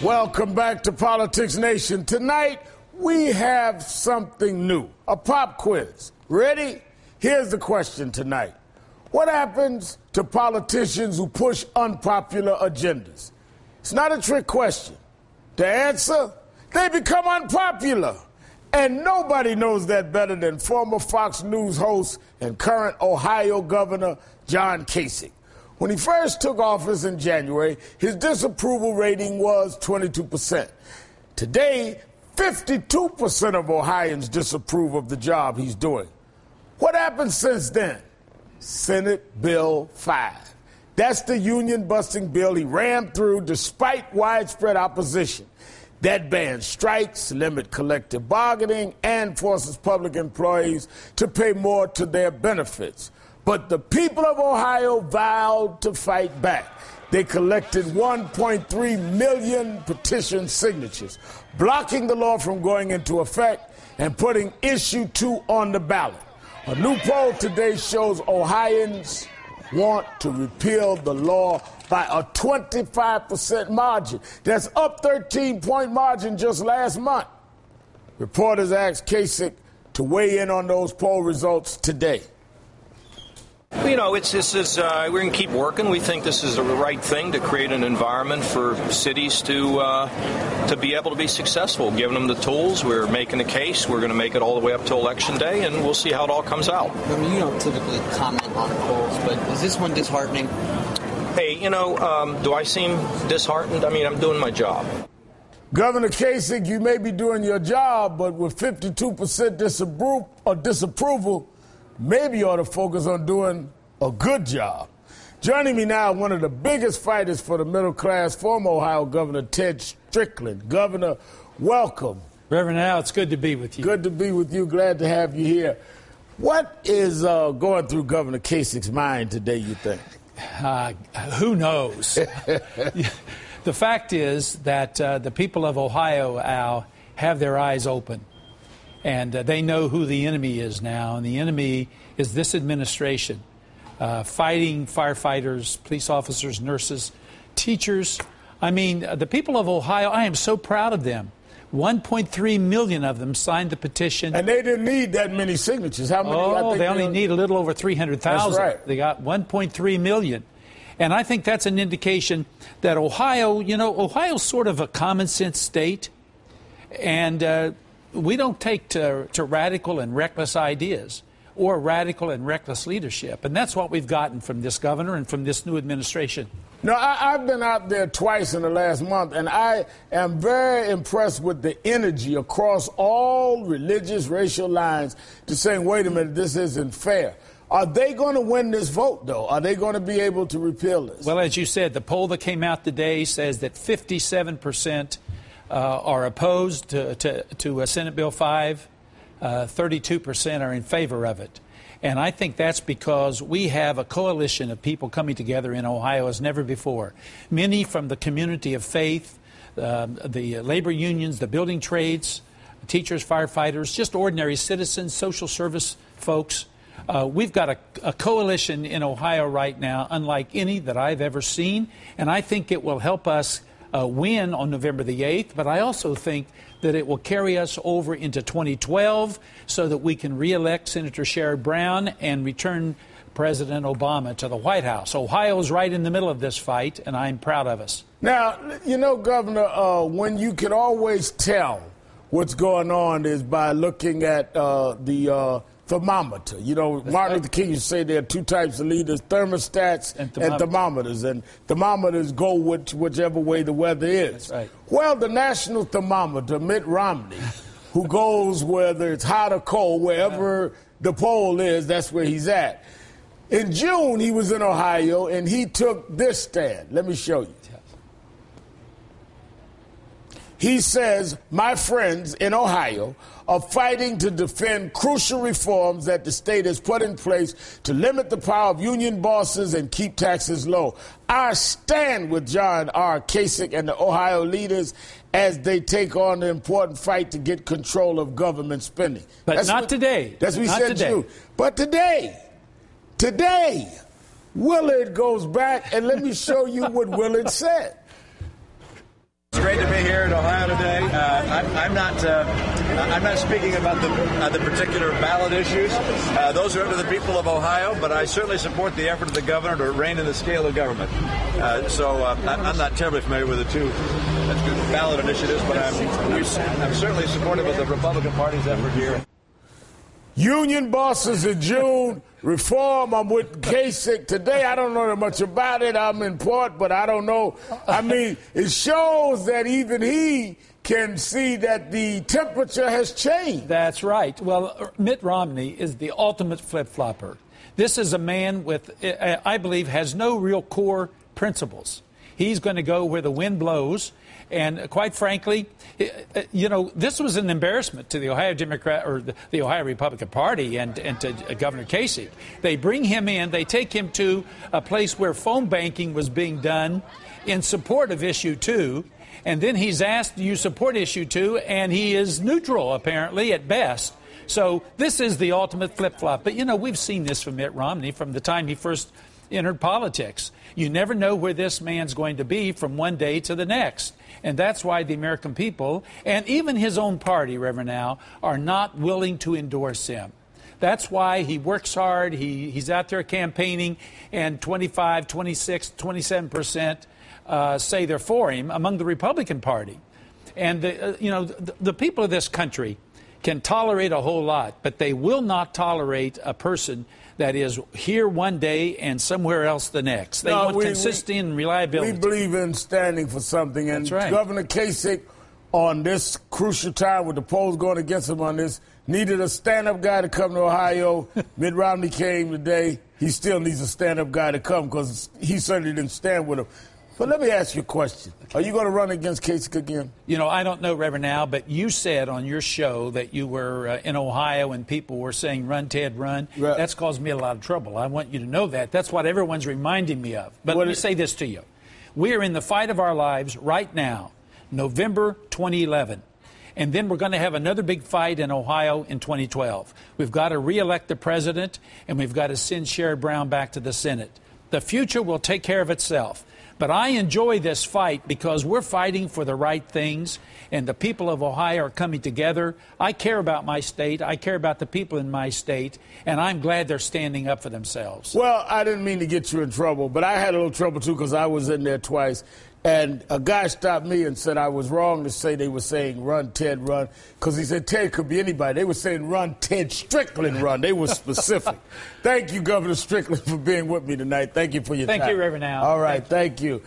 Welcome back to Politics Nation. Tonight, we have something new, a pop quiz. Ready? Here's the question tonight. What happens to politicians who push unpopular agendas? It's not a trick question. The answer? They become unpopular. And nobody knows that better than former Fox News host and current Ohio Governor John Kasick. When he first took office in January, his disapproval rating was 22%. Today, 52% of Ohioans disapprove of the job he's doing. What happened since then? Senate Bill 5. That's the union-busting bill he rammed through despite widespread opposition. That bans strikes, limits collective bargaining, and forces public employees to pay more to their benefits. But the people of Ohio vowed to fight back. They collected 1.3 million petition signatures, blocking the law from going into effect and putting issue 2 on the ballot. A new poll today shows Ohioans want to repeal the law by a 25% margin. That's up 13-point margin just last month. Reporters asked Kasick to weigh in on those poll results today. You know, we're going to keep working. We think this is the right thing to create an environment for cities to be able to be successful, giving them the tools. We're making a case. We're going to make it all the way up to Election Day, and we'll see how it all comes out. I mean, you don't typically comment on polls, but is this one disheartening? Hey, do I seem disheartened? I mean, I'm doing my job. Governor Kasick, you may be doing your job, but with 52% disapproval, maybe you ought to focus on doing a good job. Joining me now, one of the biggest fighters for the middle class, former Ohio Governor Ted Strickland. Governor, welcome. Reverend Al, it's good to be with you. Good to be with you. Glad to have you here. What is going through Governor Kasick's mind today, you think? Who knows? The fact is that the people of Ohio, Al, have their eyes open. And they know who the enemy is now. And the enemy is this administration, fighting firefighters, police officers, nurses, teachers. I mean, the people of Ohio, I am so proud of them. 1.3 million of them signed the petition. And they didn't need that many signatures. How many? Oh, they only need a little over 300,000. That's right. They got 1.3 million. And I think that's an indication that Ohio, Ohio's sort of a common sense state. And we don't take to radical and reckless ideas or radical and reckless leadership. And that's what we've gotten from this governor and from this new administration. No, I've been out there twice in the last month, and I am very impressed with the energy across all religious, racial lines to saying, wait a minute, this isn't fair. Are they going to win this vote, though? Are they going to be able to repeal this? Well, as you said, the poll that came out today says that 57% are opposed to Senate Bill 5. 32% are in favor of it. And I think that's because we have a coalition of people coming together in Ohio as never before. Many from the community of faith, the labor unions, the building trades, teachers, firefighters, just ordinary citizens, social service folks. We've got a coalition in Ohio right now, unlike any that I've ever seen. And I think it will help us win on November the 8th, but I also think that it will carry us over into 2012 so that we can reelect Senator Sherrod Brown and return President Obama to the White House. Ohio is right in the middle of this fight, and I'm proud of us. Now, Governor, when you can always tell what's going on is by looking at the thermometer. Martin Luther King used to say there are two types of leaders, thermostats and thermometers. And thermometers go whichever way the weather is. That's right. Well, the national thermometer, Mitt Romney, who goes whether it's hot or cold, wherever the poll is, that's where he's at. In June, he was in Ohio, and he took this stand. Let me show you. He says, my friends in Ohio are fighting to defend crucial reforms that the state has put in place to limit the power of union bosses and keep taxes low. I stand with John R. Kasick and the Ohio leaders as they take on the important fight to get control of government spending. But not today. That's what he said to you. But today, Willard goes back, and let me show you what Willard said. great to be here in Ohio today. I'm not speaking about the particular ballot issues. Those are up to the people of Ohio, but I certainly support the effort of the governor to rein in the scale of government. I'm not terribly familiar with the two ballot initiatives, but I'm certainly supportive of the Republican Party's effort here. Union bosses in June, reform. I'm with Kasick today. I don't know that much about it. I'm in port, but I don't know. I mean, it shows that even he can see that the temperature has changed. That's right. Well, Mitt Romney is the ultimate flip-flopper. This is a man with, I believe, has no real core principles. He's going to go where the wind blows. And quite frankly, you know, this was an embarrassment to the Ohio Democrat or the Ohio Republican Party and to Governor Kasick. They bring him in. They take him to a place where phone banking was being done in support of Issue 2. And then he's asked, do you support Issue 2? And he is neutral, apparently, at best. So this is the ultimate flip-flop. But, you know, we've seen this from Mitt Romney from the time he first entered politics. You never know where this man's going to be from one day to the next. And that's why the American people, and even his own party, Reverend Al, are not willing to endorse him. That's why he works hard. He's out there campaigning, and 25, 26, 27% say they're for him among the Republican Party. And, the people of this country can tolerate a whole lot, but they will not tolerate a person that is here one day and somewhere else the next. They want consistency and reliability. We believe in standing for something. And that's right. Governor Kasick, on this crucial time with the polls going against him on this, needed a stand-up guy to come to Ohio. Mitt Romney came today. He still needs a stand-up guy to come because he certainly didn't stand with him. But let me ask you a question. Are you going to run against Kasick again? You know, I don't know, Reverend Al, but you said on your show that you were in Ohio and people were saying, run, Ted, run. Right. That's caused me a lot of trouble. I want you to know that. That's what everyone's reminding me of. But let me say this to you. We are in the fight of our lives right now, November 2011. And then we're going to have another big fight in Ohio in 2012. We've got to reelect the president, and we've got to send Sherrod Brown back to the Senate. The future will take care of itself. But I enjoy this fight because we're fighting for the right things, and the people of Ohio are coming together. I care about my state. I care about the people in my state, and I'm glad they're standing up for themselves. Well, I didn't mean to get you in trouble, but I had a little trouble, too, because I was in there twice. And a guy stopped me and said I was wrong to say they were saying run, Ted, run, because he said Ted could be anybody. They were saying run, Ted Strickland, run. They were specific. Thank you, Governor Strickland, for being with me tonight. Thank you for your time. Thank you, Reverend Al. All right, thank you.